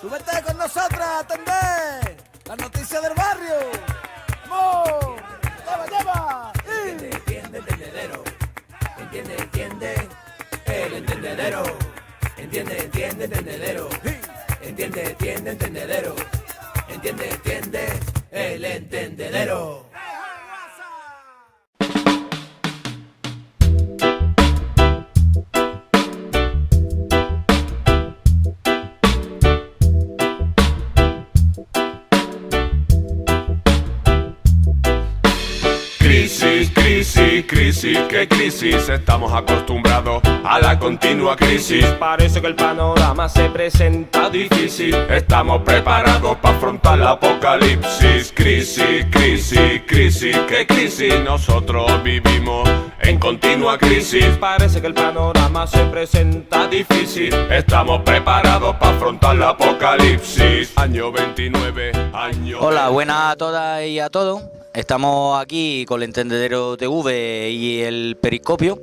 Súbete con nosotras, atendé las noticias del barrio. ¡Vamos! ¡Lleva, lleva! Entiende, entendedero. Entiende, el entendedero. Entiende, entendedero. Entiende, entendedero. Entiende, el entendedero. Crisis, ¿qué crisis? Estamos acostumbrados a la continua crisis. Parece que el panorama se presenta Difícil, estamos preparados para afrontar la apocalipsis. Crisis, ¿qué crisis? Nosotros vivimos en continua crisis. Parece que el panorama se presenta Difícil, estamos preparados para afrontar la apocalipsis. Año 29, año... Hola, buenas a todas y a todos. Estamos aquí con el Entendedero TV y el Periscopio.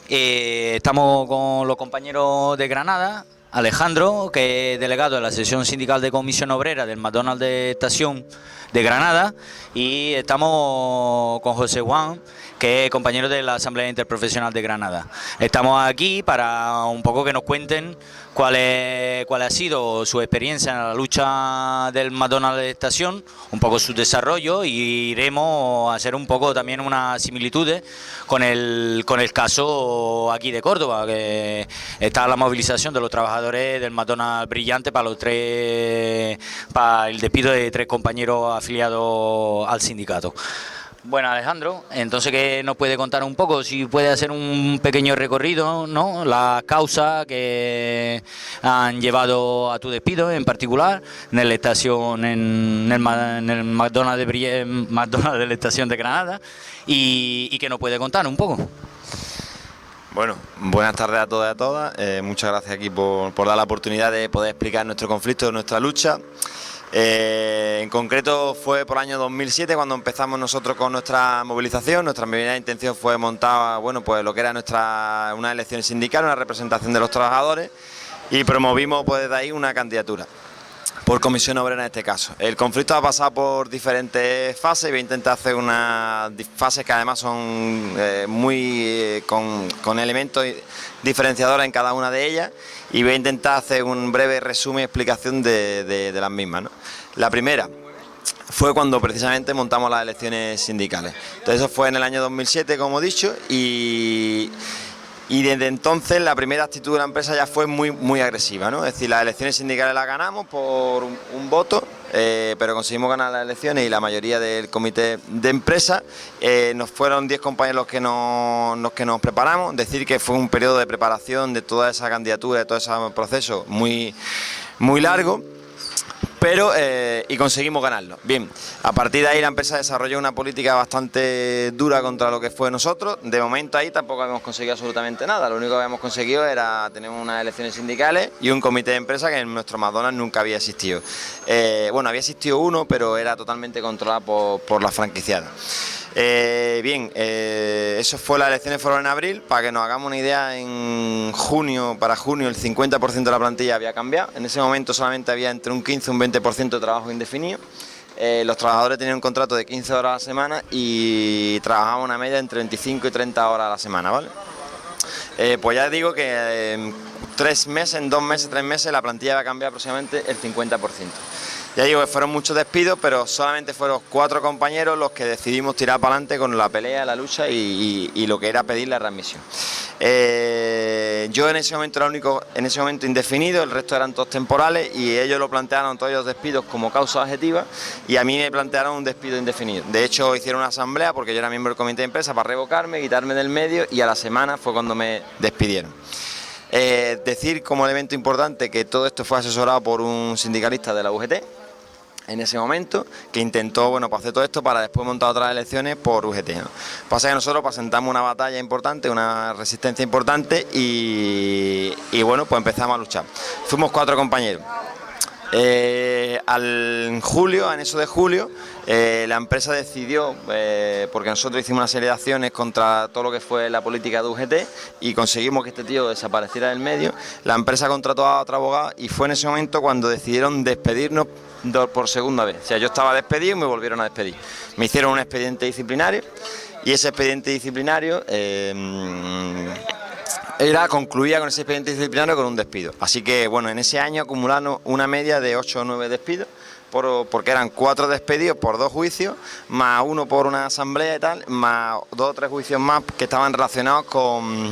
Estamos con los compañeros de Granada, Alejandro, que es delegado de la sección sindical de Comisión Obrera del McDonald's de Estación de Granada, y estamos con José Juan, que es compañero de la Asamblea Interprofesional de Granada. Estamos aquí para un poco que nos cuenten cuál ha sido su experiencia en la lucha del McDonald's de Estación, un poco su desarrollo, y iremos a hacer un poco también unas similitudes con el caso aquí de Córdoba, que está la movilización de los trabajadores del McDonald's Brillante para el despido de 3 compañeros afiliados al sindicato. Bueno, Alejandro, entonces, ¿qué nos puede contar un poco? Si puede hacer un pequeño recorrido, ¿no? Las causas que han llevado a tu despido en particular en la estación, en el McDonald's de la estación de Granada, y que nos puede contar un poco. Bueno, buenas tardes a todos y a todas. Muchas gracias aquí por dar la oportunidad de poder explicar nuestro conflicto, nuestra lucha. En concreto fue por el año 2007 cuando empezamos nosotros con nuestra movilización. Nuestra primera intención fue montar, bueno, pues lo que era una elección sindical, una representación de los trabajadores, y promovimos pues desde ahí una candidatura por Comisión Obrera en este caso. El conflicto ha pasado por diferentes fases. Voy a intentar hacer unas fases que además son con elementos diferenciadores en cada una de ellas, y voy a intentar hacer un breve resumen y explicación de las mismas, ¿no? La primera fue cuando precisamente montamos las elecciones sindicales. Entonces eso fue en el año 2007, como he dicho, y desde entonces la primera actitud de la empresa ya fue muy agresiva, ¿no? Es decir, las elecciones sindicales las ganamos por un voto, pero conseguimos ganar las elecciones y la mayoría del comité de empresa. Nos fueron 10 compañeros los que nos preparamos. Decir que fue un periodo de preparación de toda esa candidatura, de todo ese proceso muy largo. Pero y conseguimos ganarlo. Bien, a partir de ahí la empresa desarrolló una política bastante dura contra lo que fue nosotros. De momento ahí tampoco habíamos conseguido absolutamente nada. Lo único que habíamos conseguido era tener unas elecciones sindicales y un comité de empresa que en nuestro McDonald's nunca había existido. Bueno, había existido uno, pero era totalmente controlado por la franquiciada. Eso fue, las elecciones fueron en abril. Para que nos hagamos una idea, para junio el 50% de la plantilla había cambiado. En ese momento solamente había entre un 15 y un 20% de trabajo indefinido. Los trabajadores tenían un contrato de 15 horas a la semana y trabajaban una media entre 25 y 30 horas a la semana, ¿vale? Pues ya digo que en 3 meses la plantilla había cambiado aproximadamente el 50%. Ya digo que fueron muchos despidos, pero solamente fueron 4 compañeros los que decidimos tirar para adelante con la pelea, la lucha y lo que era pedir la readmisión. Yo en ese momento era el único, indefinido, el resto eran todos temporales, y ellos lo plantearon todos los despidos como causa objetiva, y a mí me plantearon un despido indefinido. De hecho hicieron una asamblea, porque yo era miembro del comité de empresa, para revocarme, quitarme del medio, y a la semana fue cuando me despidieron. Decir como elemento importante que todo esto fue asesorado por un sindicalista de la UGT en ese momento, que intentó, bueno, pues hacer todo esto para después montar otras elecciones por UGT, ¿no? Pasa que nosotros presentamos una batalla importante, una resistencia importante, y bueno, pues empezamos a luchar. Fuimos 4 compañeros. En julio, en eso de julio, la empresa decidió, porque nosotros hicimos una serie de acciones contra todo lo que fue la política de UGT y conseguimos que este tío desapareciera del medio. La empresa contrató a otro abogado y fue en ese momento cuando decidieron despedirnos por segunda vez. O sea, yo estaba despedido y me volvieron a despedir. Me hicieron un expediente disciplinario y ese expediente disciplinario concluía con ese expediente disciplinario con un despido. Así que, bueno, en ese año acumularon una media de 8 o 9 despidos, porque eran 4 despedidos por 2 juicios, más uno por una asamblea y tal, más 2 o 3 juicios más que estaban relacionados con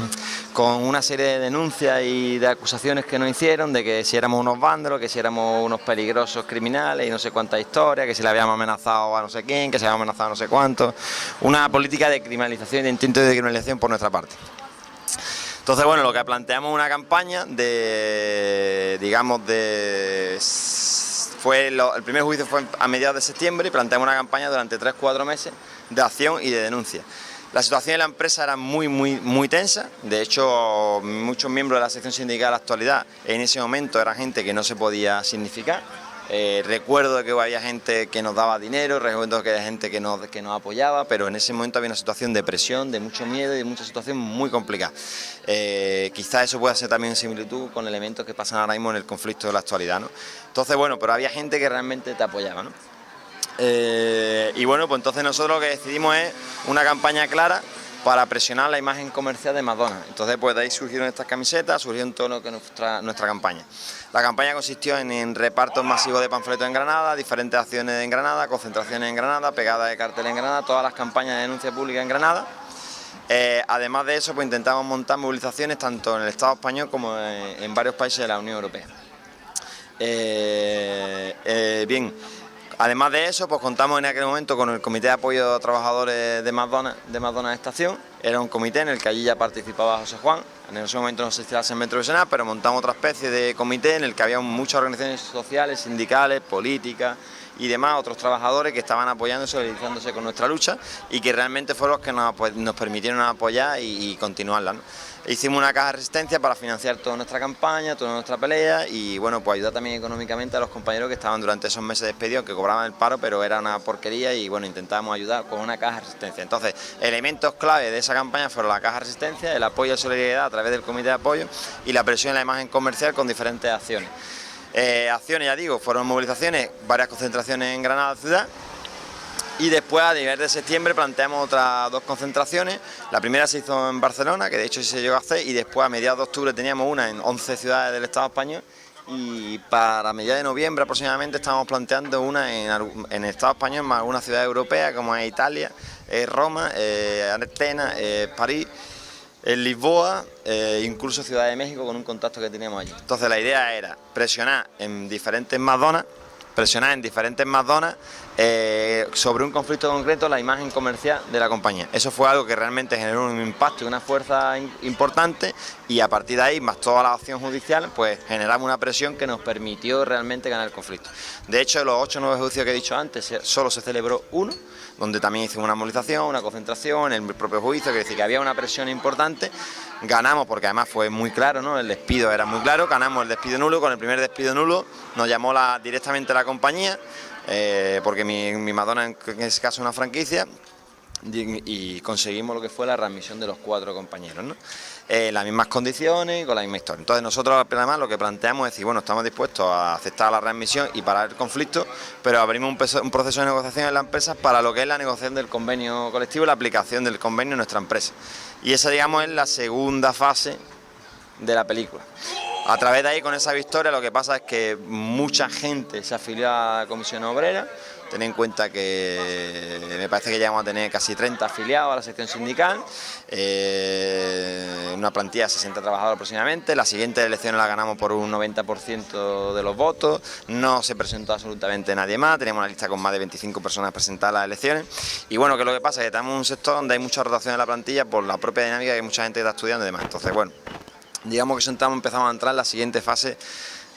una serie de denuncias y de acusaciones que nos hicieron, de que si éramos unos vándalos, que si éramos unos peligrosos criminales y no sé cuántas historias, que si le habíamos amenazado a no sé quién, que se habíamos amenazado a no sé cuánto. Una política de criminalización y de intento de criminalización por nuestra parte. Entonces, bueno, lo que planteamos es una campaña el primer juicio fue a mediados de septiembre y planteamos una campaña durante 3-4 meses de acción y de denuncia. La situación de la empresa era muy tensa, de hecho muchos miembros de la sección sindical de la actualidad en ese momento era gente que no se podía significar. Recuerdo que había gente que nos daba dinero, recuerdo que había gente que nos apoyaba, pero en ese momento había una situación de presión, de mucho miedo y de mucha situación muy complicada. Quizás eso pueda ser también en similitud con elementos que pasan ahora mismo en el conflicto de la actualidad, ¿no? Entonces, bueno, pero había gente que realmente te apoyaba, ¿no? Y bueno, pues entonces nosotros lo que decidimos es una campaña clara para presionar la imagen comercial de McDonald's. Entonces, pues de ahí surgieron estas camisetas, surgió en todo lo que es nuestra campaña. La campaña consistió en repartos masivos de panfletos en Granada, diferentes acciones en Granada, concentraciones en Granada, pegadas de carteles en Granada, todas las campañas de denuncia pública en Granada. Además de eso, pues intentamos montar movilizaciones tanto en el Estado español como en varios países de la Unión Europea. Bien. Además de eso, pues contamos en aquel momento con el Comité de Apoyo a Trabajadores de McDonald's Estación. Era un comité en el que allí ya participaba José Juan. En ese momento no se hacía el metro profesional, pero montamos otra especie de comité en el que había muchas organizaciones sociales, sindicales, políticas y demás, otros trabajadores que estaban apoyando y solidarizándose con nuestra lucha y que realmente fueron los que nos permitieron apoyar y continuarla, ¿no? Hicimos una caja de resistencia para financiar toda nuestra campaña, toda nuestra pelea y bueno, pues ayudar también económicamente a los compañeros que estaban durante esos meses despedidos, que cobraban el paro, pero era una porquería y bueno, intentábamos ayudar con una caja de resistencia. Entonces, elementos clave de esa campaña fueron la caja de resistencia, el apoyo a solidaridad a través del comité de apoyo y la presión en la imagen comercial con diferentes acciones. Acciones, ya digo, fueron movilizaciones, varias concentraciones en Granada ciudad. Y después, a nivel de septiembre, planteamos otras 2 concentraciones. La primera se hizo en Barcelona, que de hecho se llegó a hacer, y después a mediados de octubre teníamos una en 11 ciudades del Estado español. Y para mediados de noviembre aproximadamente estamos planteando una en el Estado español más algunas ciudades europeas, como es Italia, Roma, Atenas, París, Lisboa, incluso Ciudad de México, con un contacto que teníamos allí. Entonces la idea era presionar en diferentes McDonald's, sobre un conflicto concreto la imagen comercial de la compañía. Eso fue algo que realmente generó un impacto y una fuerza importante y a partir de ahí, más toda la acción judicial, pues generamos una presión que nos permitió realmente ganar el conflicto. De hecho, de los 8 o 9 juicios que he dicho antes, solo se celebró uno, donde también hicimos una movilización, una concentración, en el propio juicio, que decir que había una presión importante. Ganamos porque además fue muy claro, ¿no? El despido era muy claro, ganamos el despido nulo. Con el primer despido nulo nos llamó directamente la compañía, porque mi McDonald's en ese caso es una franquicia, y conseguimos lo que fue la readmisión de los 4 compañeros, ¿no? Las mismas condiciones y con la misma historia. Entonces nosotros además lo que planteamos es decir, bueno, estamos dispuestos a aceptar la readmisión y parar el conflicto, pero abrimos un proceso de negociación en la empresa para lo que es la negociación del convenio colectivo y la aplicación del convenio en nuestra empresa. Y esa, digamos, es la segunda fase de la película. A través de ahí, con esa victoria, lo que pasa es que mucha gente se afilió a la Comisión Obrera. Ten en cuenta que me parece que llegamos a tener casi 30 afiliados a la sección sindical, una plantilla de 60 trabajadores aproximadamente. Las siguientes elecciones las ganamos por un 90% de los votos, no se presentó absolutamente nadie más, teníamos una lista con más de 25 personas presentadas a las elecciones. Y bueno, que lo que pasa es que estamos en un sector donde hay mucha rotación en la plantilla por la propia dinámica, que hay mucha gente que está estudiando y demás. Entonces, bueno, digamos que empezamos a entrar en la siguiente fase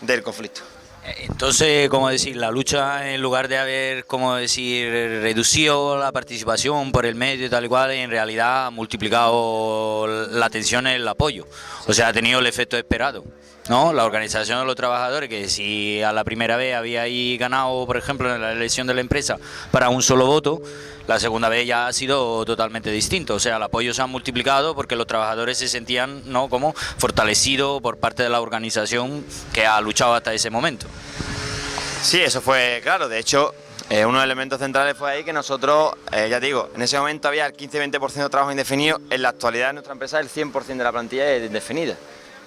del conflicto. Entonces, como decir, la lucha, en lugar de haber, como decir, reducido la participación por el medio y tal y cual, en realidad ha multiplicado la tensión en el apoyo. O sea, ha tenido el efecto esperado. ¿no? La organización de los trabajadores, que si a la primera vez había ahí ganado, por ejemplo, en la elección de la empresa para un solo voto, la segunda vez ya ha sido totalmente distinto. O sea, el apoyo se ha multiplicado porque los trabajadores se sentían, ¿no?, como fortalecidos por parte de la organización que ha luchado hasta ese momento. Sí, eso fue claro. De hecho, uno de los elementos centrales fue ahí que nosotros, ya te digo, en ese momento había el 15-20% de trabajo indefinido. En la actualidad en nuestra empresa el 100% de la plantilla es indefinida.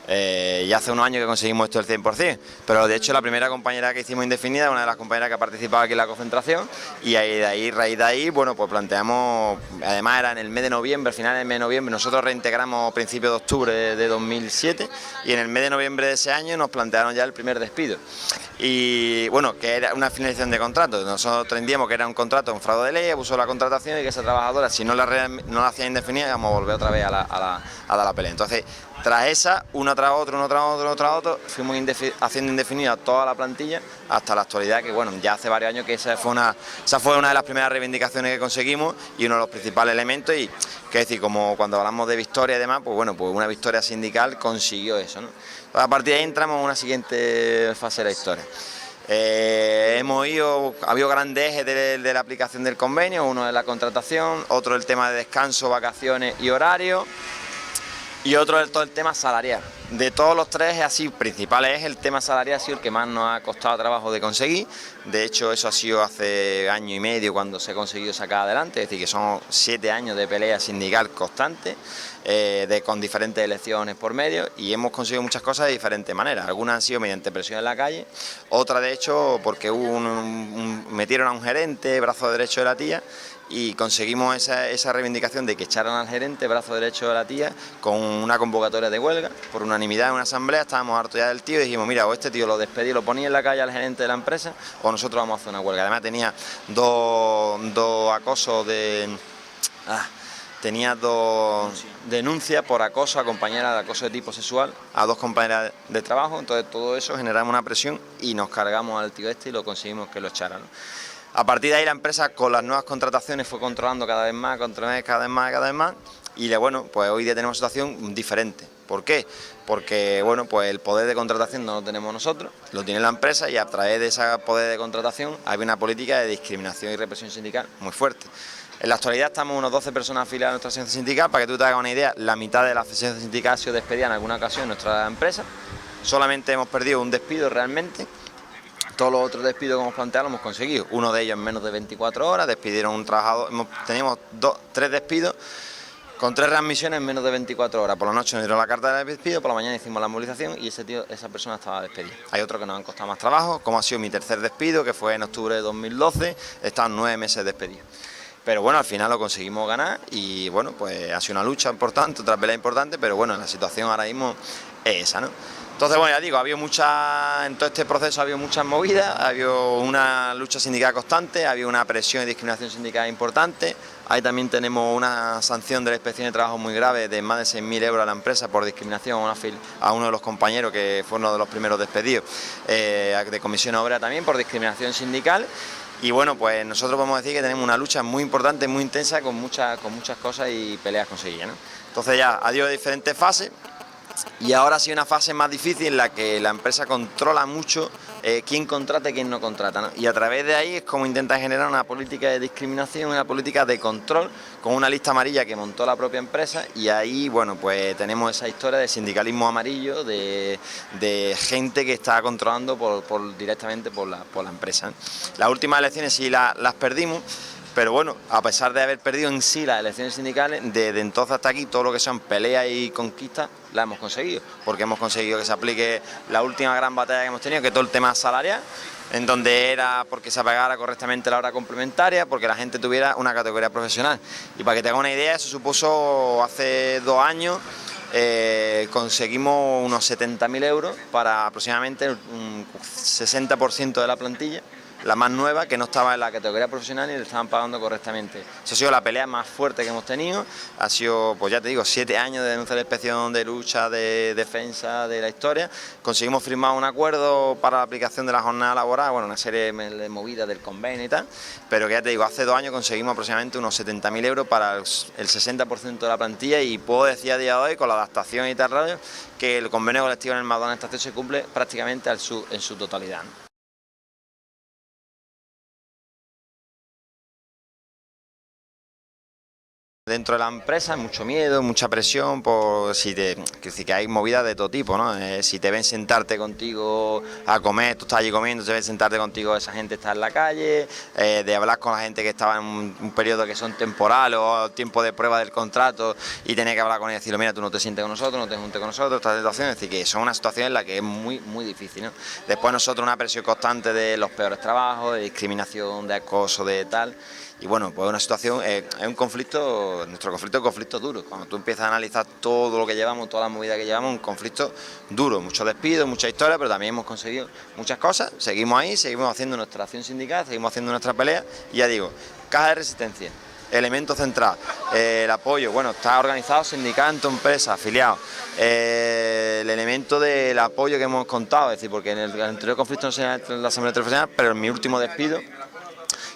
Ya hace unos años que conseguimos esto del 100%, pero de hecho la primera compañera que hicimos indefinida, una de las compañeras que ha participado aquí en la concentración, y ahí, raíz de ahí, bueno, pues planteamos, además era en el mes de noviembre, al final del mes de noviembre, nosotros reintegramos a principios de octubre de 2007, y en el mes de noviembre de ese año nos plantearon ya el primer despido. Y bueno, que era una finalización de contrato. Nosotros entendíamos que era un contrato, un fraude de ley, abuso de la contratación, y que esa trabajadora, si no la hacía indefinida, íbamos a volver otra vez a dar la pelea. Entonces, tras esa, uno tras otro, fuimos haciendo indefinida toda la plantilla hasta la actualidad, que bueno, ya hace varios años que esa fue una de las primeras reivindicaciones que conseguimos y uno de los principales elementos. Y que es decir, como cuando hablamos de victoria y demás, pues bueno, pues una victoria sindical consiguió eso, ¿no? A partir de ahí entramos en una siguiente fase de la historia. Ha habido grandes ejes de la aplicación del convenio. Uno es la contratación, otro el tema de descanso, vacaciones y horario, y otro es todo el tema salarial. De todos los tres así principales, el tema salarial ha sido el que más nos ha costado trabajo de conseguir. De hecho, eso ha sido hace año y medio cuando se ha conseguido sacar adelante, es decir, que son 7 años de pelea sindical constante, con diferentes elecciones por medio, y hemos conseguido muchas cosas de diferentes maneras. Algunas han sido mediante presión en la calle, otras de hecho porque metieron a un gerente, brazo derecho de la tía, y conseguimos esa reivindicación de que echaran al gerente, brazo derecho de la tía, con una convocatoria de huelga, por unanimidad en una asamblea. Estábamos hartos ya del tío y dijimos, mira, o este tío lo despedí, lo ponía en la calle al gerente de la empresa, o nosotros vamos a hacer una huelga. Además tenía dos acosos tenía dos denuncias por acoso a compañeras de acoso de tipo sexual, a 2 compañeras de trabajo. Entonces todo eso generamos una presión y nos cargamos al tío este y lo conseguimos que lo echaran, ¿no? A partir de ahí la empresa con las nuevas contrataciones fue controlando cada vez más, cada vez más, y bueno, pues hoy día tenemos una situación diferente. ¿Por qué? Porque bueno, pues el poder de contratación no lo tenemos nosotros, lo tiene la empresa, y a través de ese poder de contratación hay una política de discriminación y represión sindical muy fuerte. En la actualidad estamos unos 12 personas afiliadas a nuestra asociación sindical. Para que tú te hagas una idea, la mitad de la asociación sindical ha sido despedida en alguna ocasión en nuestra empresa. Solamente hemos perdido un despido realmente. Todos los otros despidos que hemos planteado lo hemos conseguido. Uno de ellos en menos de 24 horas, despidieron un trabajador. Teníamos 3 despidos con 3 readmisiones en menos de 24 horas. Por la noche nos dieron la carta de despido, por la mañana hicimos la movilización y esa persona estaba despedida. Hay otros que nos han costado más trabajo, como ha sido mi tercer despido, que fue en octubre de 2012, estaban 9 meses despedidos. Pero bueno, al final lo conseguimos ganar y bueno, pues ha sido una lucha importante, otra pelea importante, pero bueno, la situación ahora mismo es esa, ¿no? Entonces, bueno, ya digo, en todo este proceso ha habido muchas movidas, ha habido una lucha sindical constante, ha habido una presión y discriminación sindical importante. Ahí también tenemos una sanción de la Inspección de Trabajo muy grave de más de 6.000 euros a la empresa por discriminación a uno de los compañeros que fue uno de los primeros despedidos, de Comisión Obrera también por discriminación sindical. Y bueno, pues nosotros podemos decir que tenemos una lucha muy importante, muy intensa, con muchas cosas y peleas conseguidas, ¿no? Entonces ya ha habido diferentes fases. Y ahora sí una fase más difícil en la que la empresa controla mucho quién contrata y quién no contrata, ¿no? Y a través de ahí es como intenta generar una política de discriminación, una política de control, con una lista amarilla que montó la propia empresa. Y ahí, bueno, pues tenemos esa historia de sindicalismo amarillo, de gente que está controlando directamente por la empresa, ¿no? Las últimas elecciones sí las perdimos. Pero bueno, a pesar de haber perdido en sí las elecciones sindicales, desde entonces hasta aquí todo lo que son peleas y conquistas las hemos conseguido, porque hemos conseguido que se aplique la última gran batalla que hemos tenido, que es todo el tema salarial, en donde era porque se pagara correctamente la hora complementaria, porque la gente tuviera una categoría profesional. Y para que te hagas una idea, eso supuso hace 2 años, conseguimos unos 70.000 euros para aproximadamente un 60% de la plantilla. la más nueva, que no estaba en la categoría profesional y le estaban pagando correctamente. Esa ha sido la pelea más fuerte que hemos tenido, ha sido, pues ya te digo, 7 años de denuncia de inspección, de lucha, de defensa de la historia. Conseguimos firmar un acuerdo para la aplicación de la jornada laboral, bueno, una serie de movidas del convenio y tal, pero que ya te digo, hace 2 años conseguimos aproximadamente unos 70.000 euros para el 60% de la plantilla, y puedo decir a día de hoy, con la adaptación y tal radio, que el convenio colectivo en el McDonald's Estación se cumple prácticamente en su totalidad, ¿no? Dentro de la empresa hay mucho miedo, mucha presión, por que hay movidas de todo tipo, ¿no? Si te ven sentarte contigo a comer, tú estás allí comiendo, te ven sentarte contigo, esa gente está en la calle, de hablar con la gente que estaba en un periodo que son temporales o tiempo de prueba del contrato y tener que hablar con ellos y decirle, mira, tú no te sientes con nosotros, no te juntes con nosotros, esta situación, es decir, que son una situación en la que es muy, muy difícil, ¿no? Después nosotros una presión constante de los peores trabajos, de discriminación, de acoso, de tal. Y bueno, pues una situación, es un conflicto, nuestro conflicto es un conflicto duro. Cuando tú empiezas a analizar todo lo que llevamos, toda la movida que llevamos, un conflicto duro, muchos despidos, mucha historia, pero también hemos conseguido muchas cosas. Seguimos ahí, seguimos haciendo nuestra acción sindical, seguimos haciendo nuestra pelea. Y ya digo, caja de resistencia, elemento central, el apoyo, bueno, está organizado sindicato, empresa, afiliados. El elemento del apoyo que hemos contado, es decir, porque en el anterior conflicto no se ha hecho en la Asamblea Profesional, pero en mi último despido,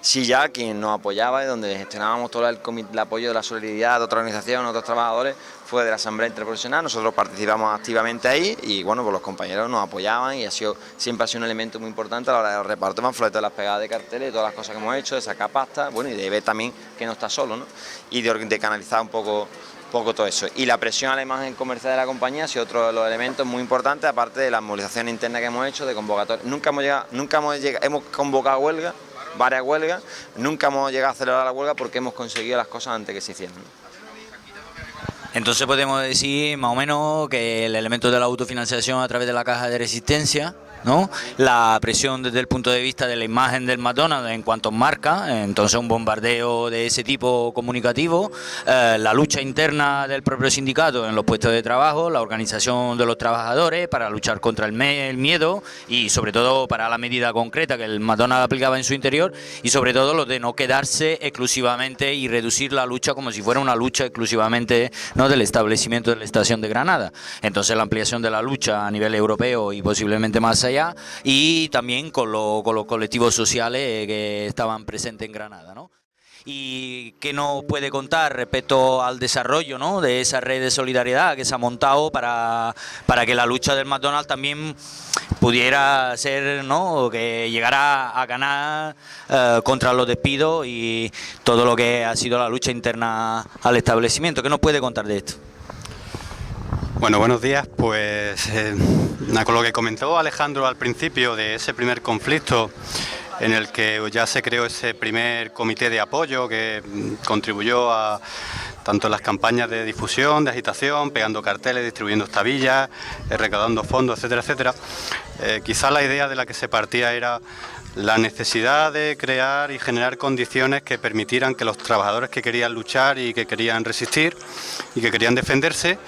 sí, ya quien nos apoyaba y donde gestionábamos todo el apoyo de la solidaridad de otra organización, otros trabajadores, fue de la Asamblea Interprofesional. Nosotros participamos activamente ahí y bueno, pues los compañeros nos apoyaban y siempre ha sido un elemento muy importante a la hora de los repartos panfletos, de las pegadas de carteles, de todas las cosas que hemos hecho, de sacar pasta, bueno, y de ver también que no está solo, ¿no? Y de canalizar un poco todo eso. Y la presión a la imagen comercial de la compañía ha sido otro de los elementos muy importantes, aparte de las movilizaciones internas que hemos hecho, de convocatorias. Hemos convocado huelga, varias huelgas, nunca hemos llegado a celebrar la huelga porque hemos conseguido las cosas antes que se hicieran. Entonces podemos decir más o menos que el elemento de la autofinanciación a través de la caja de resistencia, ¿no? La presión desde el punto de vista de la imagen del McDonald's en cuanto a marca, entonces un bombardeo de ese tipo comunicativo, la lucha interna del propio sindicato en los puestos de trabajo, la organización de los trabajadores para luchar contra el miedo y sobre todo para la medida concreta que el McDonald's aplicaba en su interior, y sobre todo lo de no quedarse exclusivamente y reducir la lucha como si fuera una lucha exclusivamente, ¿no?, del establecimiento de la estación de Granada. Entonces la ampliación de la lucha a nivel europeo y posiblemente más allá, y también con los colectivos sociales que estaban presentes en Granada, ¿no? ¿Y qué nos puede contar respecto al desarrollo, ¿no?, de esa red de solidaridad que se ha montado para que la lucha del McDonald's también pudiera ser, ¿no?, que llegara a ganar contra los despidos y todo lo que ha sido la lucha interna al establecimiento? ¿Qué nos puede contar de esto? Bueno, buenos días. Pues con lo que comentó Alejandro al principio de ese primer conflicto en el que ya se creó ese primer comité de apoyo que contribuyó a tanto en las campañas de difusión, de agitación, pegando carteles, distribuyendo estabillas, recaudando fondos, etcétera, etcétera. Quizá la idea de la que se partía era la necesidad de crear y generar condiciones que permitieran que los trabajadores que querían luchar y que querían resistir y que querían defenderse,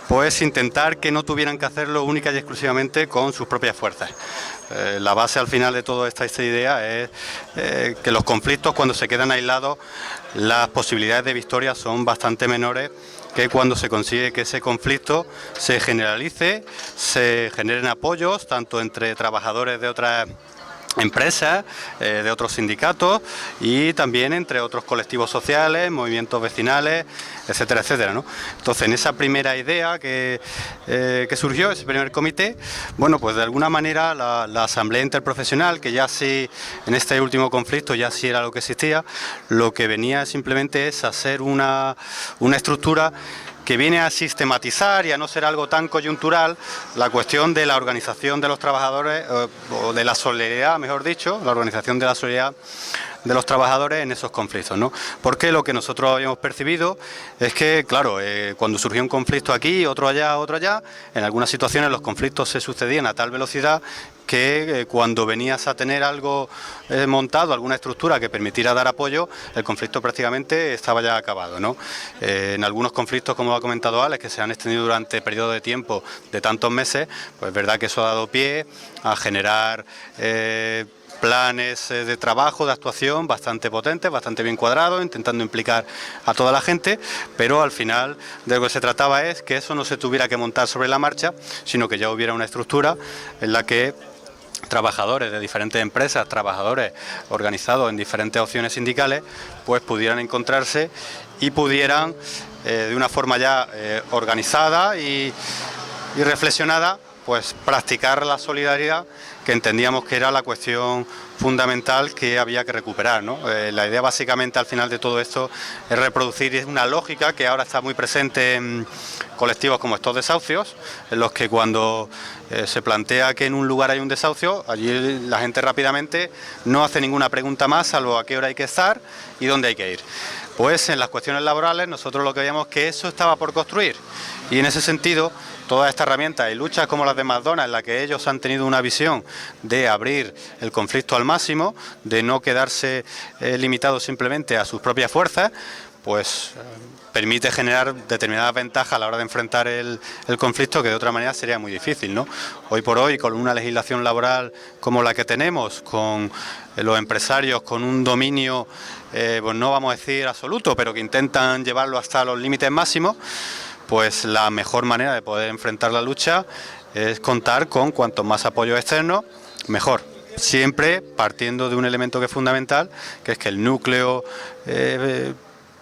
pues intentar que no tuvieran que hacerlo única y exclusivamente con sus propias fuerzas. La base al final de toda esta idea es que los conflictos, cuando se quedan aislados, las posibilidades de victoria son bastante menores que cuando se consigue que ese conflicto se generalice, se generen apoyos tanto entre trabajadores de otras empresas, de otros sindicatos y también entre otros colectivos sociales, movimientos vecinales, etcétera, etcétera, ¿no? Entonces, en esa primera idea que surgió, ese primer comité, bueno, pues de alguna manera la Asamblea Interprofesional, que ya sí, en este último conflicto ya sí era lo que existía, lo que venía simplemente es hacer una estructura que viene a sistematizar y a no ser algo tan coyuntural la cuestión de la organización de los trabajadores, o de la solidaridad, mejor dicho, la organización de la solidaridad de los trabajadores en esos conflictos, ¿no? Porque lo que nosotros habíamos percibido es que, claro, cuando surgió un conflicto aquí, otro allá, en algunas situaciones los conflictos se sucedían a tal velocidad que cuando venías a tener algo montado, alguna estructura que permitiera dar apoyo, el conflicto prácticamente estaba ya acabado, ¿no? En algunos conflictos, como ha comentado Alex, que se han extendido durante periodos de tiempo de tantos meses, pues es verdad que eso ha dado pie a generar planes de trabajo, de actuación bastante potentes, bastante bien cuadrados, intentando implicar a toda la gente, pero al final de lo que se trataba es que eso no se tuviera que montar sobre la marcha, sino que ya hubiera una estructura en la que trabajadores de diferentes empresas, trabajadores organizados en diferentes opciones sindicales, pues pudieran encontrarse y pudieran de una forma ya organizada y reflexionada, pues practicar la solidaridad, que entendíamos que era la cuestión fundamental que había que recuperar, ¿no? La idea básicamente al final de todo esto es reproducir una lógica que ahora está muy presente en colectivos como estos desahucios, en los que cuando se plantea que en un lugar hay un desahucio, allí la gente rápidamente no hace ninguna pregunta más, salvo a qué hora hay que estar y dónde hay que ir. Pues en las cuestiones laborales nosotros lo que veíamos que eso estaba por construir, y en ese sentido todas estas herramientas y luchas como las de McDonald's, en la que ellos han tenido una visión de abrir el conflicto al máximo, de no quedarse limitados simplemente a sus propias fuerzas, pues permite generar determinadas ventajas a la hora de enfrentar el conflicto, que de otra manera sería muy difícil, ¿no? Hoy por hoy, con una legislación laboral como la que tenemos, con los empresarios con un dominio, pues no vamos a decir absoluto, pero que intentan llevarlo hasta los límites máximos, pues la mejor manera de poder enfrentar la lucha es contar con cuantos más apoyo externo, mejor. Siempre partiendo de un elemento que es fundamental, que es que el núcleo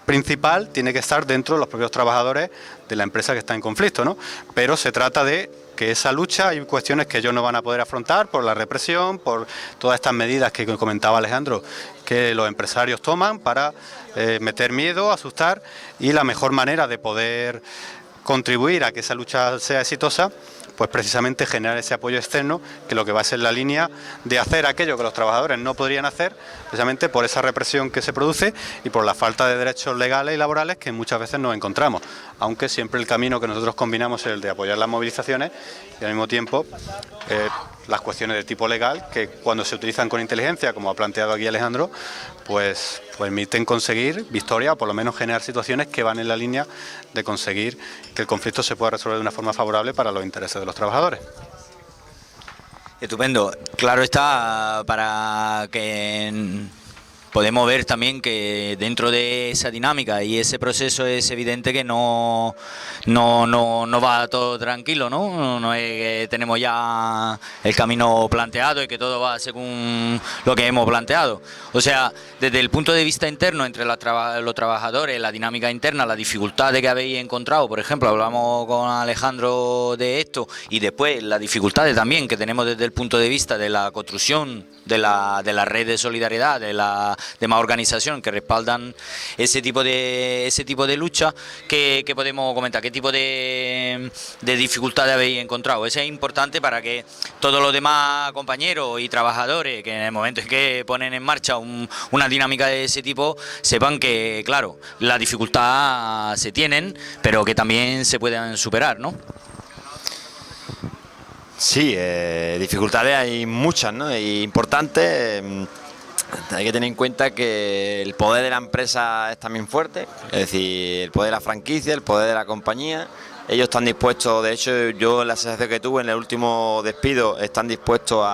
principal tiene que estar dentro de los propios trabajadores de la empresa que está en conflicto, ¿no? Pero se trata de que esa lucha hay cuestiones que ellos no van a poder afrontar por la represión, por todas estas medidas que comentaba Alejandro, que los empresarios toman para meter miedo, asustar, y la mejor manera de poder contribuir a que esa lucha sea exitosa, pues precisamente generar ese apoyo externo, que lo que va a ser la línea de hacer aquello que los trabajadores no podrían hacer, precisamente por esa represión que se produce y por la falta de derechos legales y laborales que muchas veces nos encontramos, aunque siempre el camino que nosotros combinamos es el de apoyar las movilizaciones y al mismo tiempo las cuestiones de tipo legal, que cuando se utilizan con inteligencia, como ha planteado aquí Alejandro, pues permiten conseguir victoria o por lo menos generar situaciones que van en la línea de conseguir que el conflicto se pueda resolver de una forma favorable para los intereses de los trabajadores. Estupendo. Claro está, para que podemos ver también que dentro de esa dinámica y ese proceso es evidente que no va todo tranquilo, ¿no? No es que tenemos ya el camino planteado y que todo va según lo que hemos planteado. O sea, desde el punto de vista interno, entre los trabajadores, la dinámica interna, las dificultades que habéis encontrado, por ejemplo, hablamos con Alejandro de esto, y después las dificultades también que tenemos desde el punto de vista de la construcción de la red de solidaridad, de más organización que respaldan ese tipo de lucha, que podemos comentar, qué tipo de dificultades habéis encontrado. Eso es importante para que todos los demás compañeros y trabajadores que en el momento en que ponen en marcha una dinámica de ese tipo sepan que, claro, las dificultades se tienen, pero que también se pueden superar, ¿no? Sí, dificultades hay muchas, ¿no? Y importantes. Hay que tener en cuenta que el poder de la empresa es también fuerte, es decir, el poder de la franquicia, el poder de la compañía. Ellos están dispuestos, de hecho yo la sensación que tuve en el último despido, están dispuestos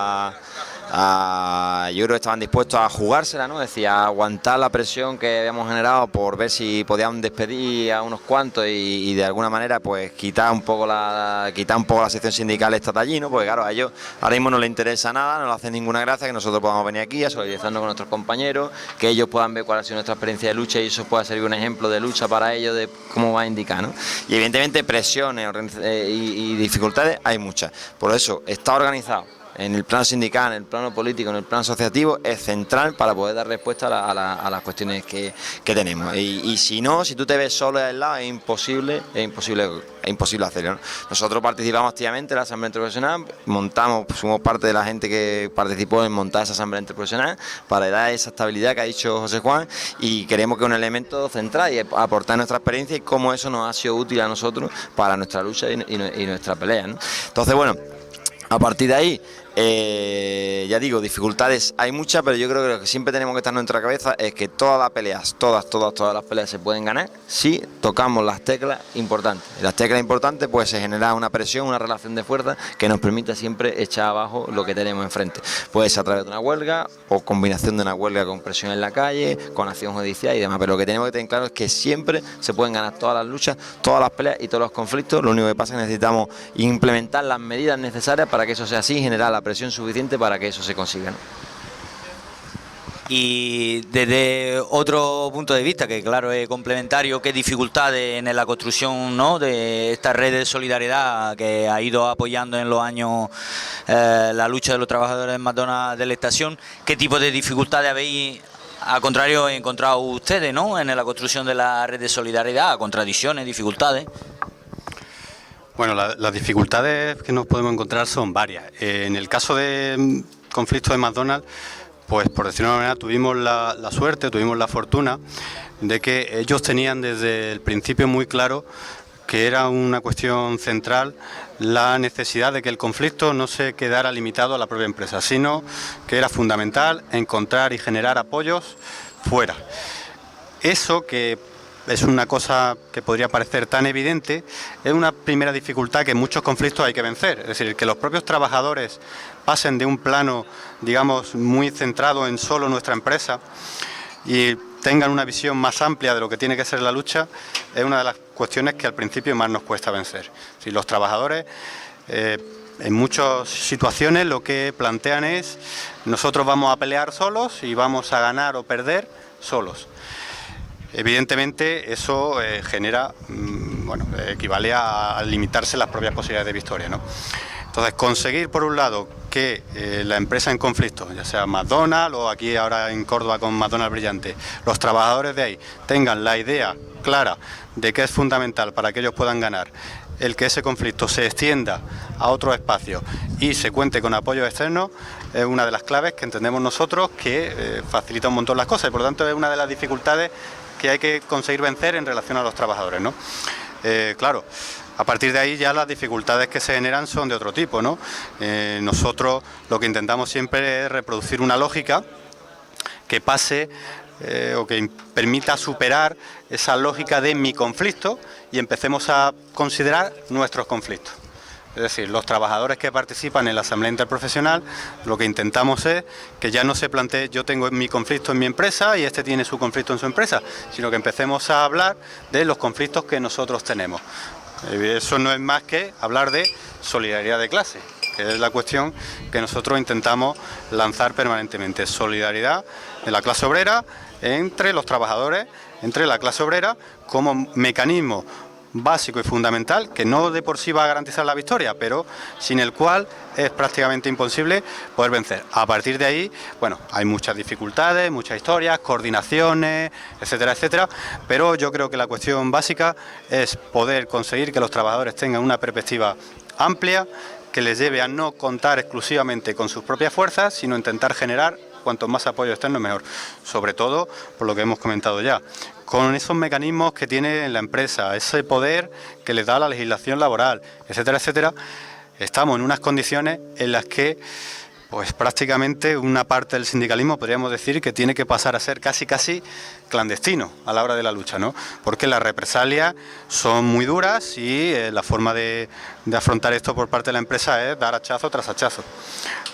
yo creo que estaban dispuestos a jugársela, ¿no? Es decir, a aguantar la presión que habíamos generado por ver si podían despedir a unos cuantos y de alguna manera pues quitar un poco la sección sindical esta de allí, ¿no? Porque claro, a ellos ahora mismo no les interesa nada, no les hace ninguna gracia que nosotros podamos venir aquí a solidarizarnos con nuestros compañeros, que ellos puedan ver cuál ha sido nuestra experiencia de lucha y eso pueda servir un ejemplo de lucha para ellos, de cómo va a indicar, ¿no? Y evidentemente presiones y dificultades hay muchas, por eso está organizado en el plano sindical, en el plano político, en el plano asociativo, es central para poder dar respuesta a las cuestiones que tenemos. Y si no, si tú te ves solo y aislado, es imposible hacerlo, ¿no? Nosotros participamos activamente en la Asamblea Interprofesional, somos parte de la gente que participó en montar esa Asamblea Interprofesional para dar esa estabilidad que ha dicho José Juan, y queremos que es un elemento central y aportar nuestra experiencia y cómo eso nos ha sido útil a nosotros para nuestra lucha y nuestra pelea, ¿no? Entonces, bueno, a partir de ahí, Ya digo, dificultades hay muchas, pero yo creo que lo que siempre tenemos que estar en nuestra cabeza es que todas las peleas, todas las peleas se pueden ganar si tocamos las teclas importantes. Y las teclas importantes pues se genera una presión, una relación de fuerza que nos permita siempre echar abajo lo que tenemos enfrente. Puede ser a través de una huelga o combinación de una huelga con presión en la calle, con acción judicial y demás, pero lo que tenemos que tener claro es que siempre se pueden ganar todas las luchas, todas las peleas y todos los conflictos. Lo único que pasa es que necesitamos implementar las medidas necesarias para que eso sea así y generar la presión suficiente para que eso se consiga, ¿no? Y desde otro punto de vista, que claro es complementario, ¿qué dificultades en la construcción, ¿no?, de esta red de solidaridad que ha ido apoyando en los años la lucha de los trabajadores de McDonald's de la estación, qué tipo de dificultades habéis, al contrario, encontrado ustedes, ¿no?, en la construcción de la red de solidaridad? Contradicciones, dificultades. Bueno, las dificultades que nos podemos encontrar son varias. En el caso de conflictos de McDonald's, pues por decirlo de una manera, tuvimos la suerte, tuvimos la fortuna de que ellos tenían desde el principio muy claro que era una cuestión central la necesidad de que el conflicto no se quedara limitado a la propia empresa, sino que era fundamental encontrar y generar apoyos fuera. Eso, que es una cosa que podría parecer tan evidente, es una primera dificultad que en muchos conflictos hay que vencer. Es decir, que los propios trabajadores pasen de un plano, digamos, muy centrado en solo nuestra empresa y tengan una visión más amplia de lo que tiene que ser la lucha, es una de las cuestiones que al principio más nos cuesta vencer. Si los trabajadores en muchas situaciones lo que plantean es: nosotros vamos a pelear solos y vamos a ganar o perder solos. Evidentemente eso genera, equivale a limitarse las propias posibilidades de victoria, ¿no? Entonces, conseguir por un lado que la empresa en conflicto, ya sea McDonald's o aquí ahora en Córdoba con McDonald's Brillante, los trabajadores de ahí tengan la idea clara de que es fundamental para que ellos puedan ganar el que ese conflicto se extienda a otros espacios y se cuente con apoyo externo, es una de las claves que entendemos nosotros que facilita un montón las cosas y por lo tanto es una de las dificultades que hay que conseguir vencer en relación a los trabajadores, ¿no? Claro, a partir de ahí ya las dificultades que se generan son de otro tipo, ¿no? Nosotros lo que intentamos siempre es reproducir una lógica que pase o que permita superar esa lógica de mi conflicto y empecemos a considerar nuestros conflictos. Es decir, los trabajadores que participan en la Asamblea Interprofesional, lo que intentamos es que ya no se plantee yo tengo mi conflicto en mi empresa y este tiene su conflicto en su empresa, sino que empecemos a hablar de los conflictos que nosotros tenemos. Eso no es más que hablar de solidaridad de clase, que es la cuestión que nosotros intentamos lanzar permanentemente. Solidaridad de la clase obrera entre los trabajadores, entre la clase obrera, como mecanismo básico y fundamental, que no de por sí va a garantizar la victoria, pero sin el cual es prácticamente imposible poder vencer. A partir de ahí, bueno, hay muchas dificultades, muchas historias, coordinaciones, etcétera, etcétera, pero yo creo que la cuestión básica es poder conseguir que los trabajadores tengan una perspectiva amplia, que les lleve a no contar exclusivamente con sus propias fuerzas, sino intentar generar cuanto más apoyo externo mejor, sobre todo por lo que hemos comentado ya, con esos mecanismos que tiene la empresa, ese poder que les da la legislación laboral, etcétera, etcétera. Estamos en unas condiciones en las que pues prácticamente una parte del sindicalismo podríamos decir que tiene que pasar a ser casi clandestino a la hora de la lucha, ¿no? Porque las represalias son muy duras y la forma de afrontar esto por parte de la empresa es dar hachazo tras hachazo.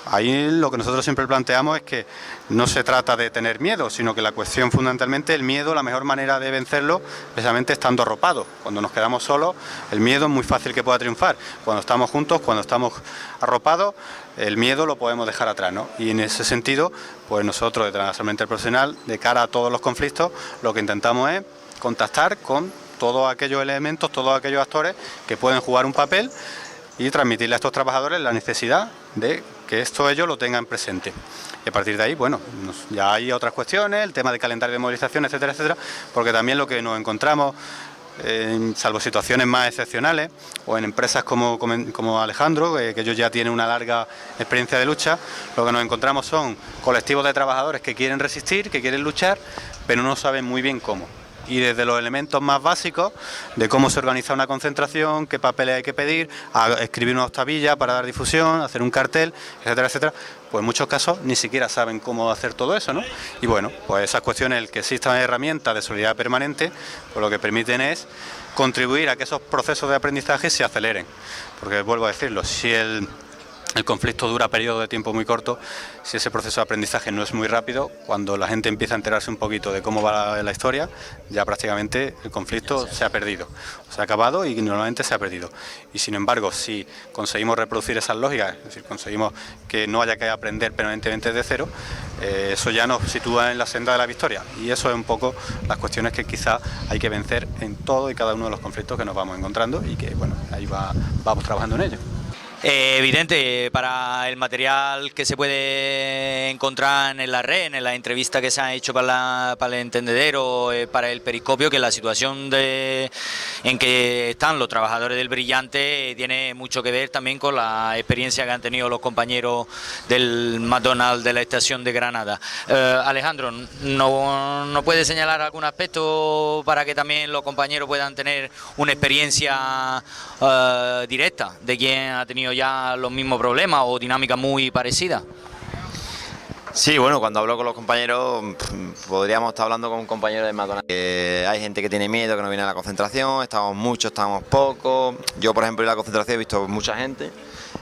Ahí lo que nosotros siempre planteamos es que no se trata de tener miedo, sino que la cuestión fundamentalmente, el miedo, la mejor manera de vencerlo, precisamente estando arropados. Cuando nos quedamos solos, el miedo es muy fácil que pueda triunfar. Cuando estamos juntos, cuando estamos arropados, el miedo lo podemos dejar atrás, ¿no? Y en ese sentido, pues nosotros desde la Asamblea Interprofesional, de cara a todos los conflictos, lo que intentamos es contactar con todos aquellos elementos, todos aquellos actores que pueden jugar un papel y transmitirle a estos trabajadores la necesidad de que esto ellos lo tengan presente. Y a partir de ahí, bueno, ya hay otras cuestiones, el tema de calendario de movilización, etcétera, etcétera, porque también lo que nos encontramos, salvo situaciones más excepcionales, o en empresas como Alejandro, que ellos ya tienen una larga experiencia de lucha, lo que nos encontramos son colectivos de trabajadores que quieren resistir, que quieren luchar, pero no saben muy bien cómo. y desde los elementos más básicos de cómo se organiza una concentración, qué papeles hay que pedir, a escribir una octavilla para dar difusión, hacer un cartel, etcétera, etcétera. Pues en muchos casos ni siquiera saben cómo hacer todo eso, ¿no? Y bueno, pues esas cuestiones, el que existan herramientas de solidaridad permanente, pues lo que permiten es contribuir a que esos procesos de aprendizaje se aceleren. Porque vuelvo a decirlo, si el conflicto dura periodos de tiempo muy cortos, si ese proceso de aprendizaje no es muy rápido, cuando la gente empieza a enterarse un poquito de cómo va la historia, ya prácticamente el conflicto se ha perdido, se ha acabado y normalmente se ha perdido. Y sin embargo, si conseguimos reproducir esas lógicas, es decir, conseguimos que no haya que aprender permanentemente de cero, eso ya nos sitúa en la senda de la victoria. Y eso es un poco las cuestiones que quizá hay que vencer en todo y cada uno de los conflictos que nos vamos encontrando y que, bueno, ahí vamos trabajando en ello. Evidente, para el material que se puede encontrar en la red, en la entrevista que se ha hecho para el Entendedero, para el Periscopio, que la situación en que están los trabajadores del Brillante tiene mucho que ver también con la experiencia que han tenido los compañeros del McDonald's de la estación de Granada. Alejandro, ¿no puede señalar algún aspecto para que también los compañeros puedan tener una experiencia directa de quien ha tenido ya los mismos problemas o dinámica muy parecida? Sí, bueno, cuando hablo con los compañeros, podríamos estar hablando con un compañero de McDonald's. Hay gente que tiene miedo, que no viene a la concentración, estamos muchos, estamos pocos. Yo, por ejemplo, en la concentración he visto mucha gente.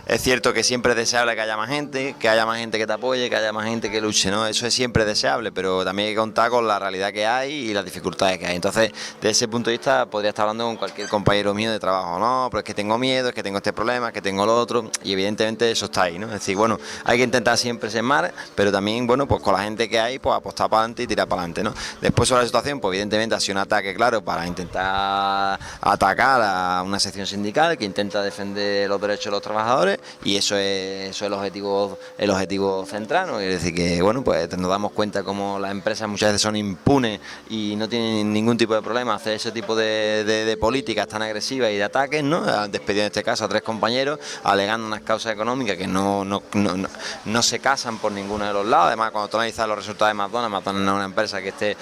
Es cierto que siempre es deseable que haya más gente que te apoye, que haya más gente que luche, ¿no? Eso es siempre deseable, pero también hay que contar con la realidad que hay y las dificultades que hay. Entonces, desde ese punto de vista, podría estar hablando con cualquier compañero mío de trabajo, no, pero es que tengo miedo, es que tengo este problema, es que tengo lo otro, y evidentemente eso está ahí, ¿no? Es decir, bueno, hay que intentar siempre ser más, pero también, bueno, pues con la gente que hay, pues apostar para adelante y tirar para adelante, ¿no? Después sobre la situación, pues evidentemente ha sido un ataque, claro, para intentar atacar a una sección sindical que intenta defender los derechos de los trabajadores, y eso es el objetivo central, ¿no? Es decir, que bueno, pues nos damos cuenta como las empresas muchas veces son impunes y no tienen ningún tipo de problema hacer ese tipo de políticas tan agresivas y de ataques, ¿no? Han despedido en este caso a 3 compañeros alegando unas causas económicas que no se casan por ninguno de los lados. Además, cuando tú analizas los resultados de McDonald's no es una empresa que esté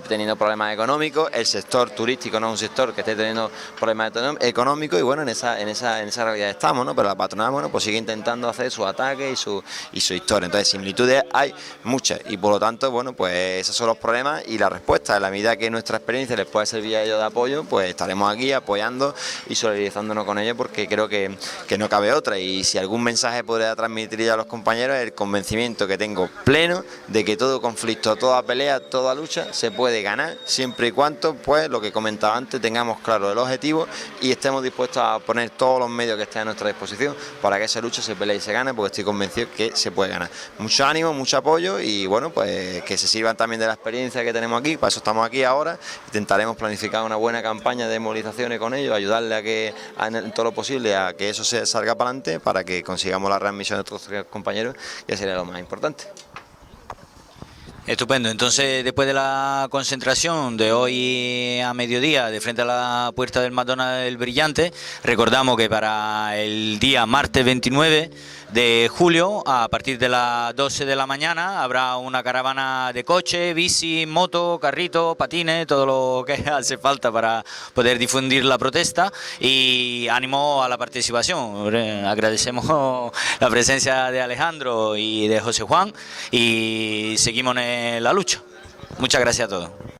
teniendo problemas económicos, el sector turístico no es un sector que esté teniendo problemas económicos, y bueno, en esa realidad estamos, ¿no? Pero la patronal, bueno, pues sigue intentando hacer su ataque y su historia. Entonces, similitudes hay muchas, y por lo tanto, bueno, pues esos son los problemas y la respuesta. En la medida que nuestra experiencia les puede servir a ellos de apoyo, pues estaremos aquí apoyando y solidarizándonos con ellos, porque creo que no cabe otra. Y si algún mensaje podría transmitir ya a los compañeros, es el convencimiento que tengo pleno de que todo conflicto, toda pelea, toda lucha se puede ganar, siempre y cuando, pues lo que comentaba antes, tengamos claro el objetivo y estemos dispuestos a poner todos los medios que estén a nuestra disposición para que esa lucha se pelee y se gane, porque estoy convencido que se puede ganar. Mucho ánimo, mucho apoyo, y bueno, pues que se sirvan también de la experiencia que tenemos aquí. Para eso estamos aquí ahora. Intentaremos planificar una buena campaña de movilizaciones con ellos, ayudarle en todo lo posible a que eso se salga para adelante, para que consigamos la readmisión de todos los compañeros, que sería lo más importante. Estupendo. Entonces, después de la concentración de hoy a mediodía de frente a la puerta del McDonald's del Brillante, recordamos que para el día martes 29 de julio, a partir de las 12 de la mañana, habrá una caravana de coches, bici, moto, carrito, patines, todo lo que hace falta para poder difundir la protesta, y ánimo a la participación. Agradecemos la presencia de Alejandro y de José Juan, y seguimos en la lucha. Muchas gracias a todos.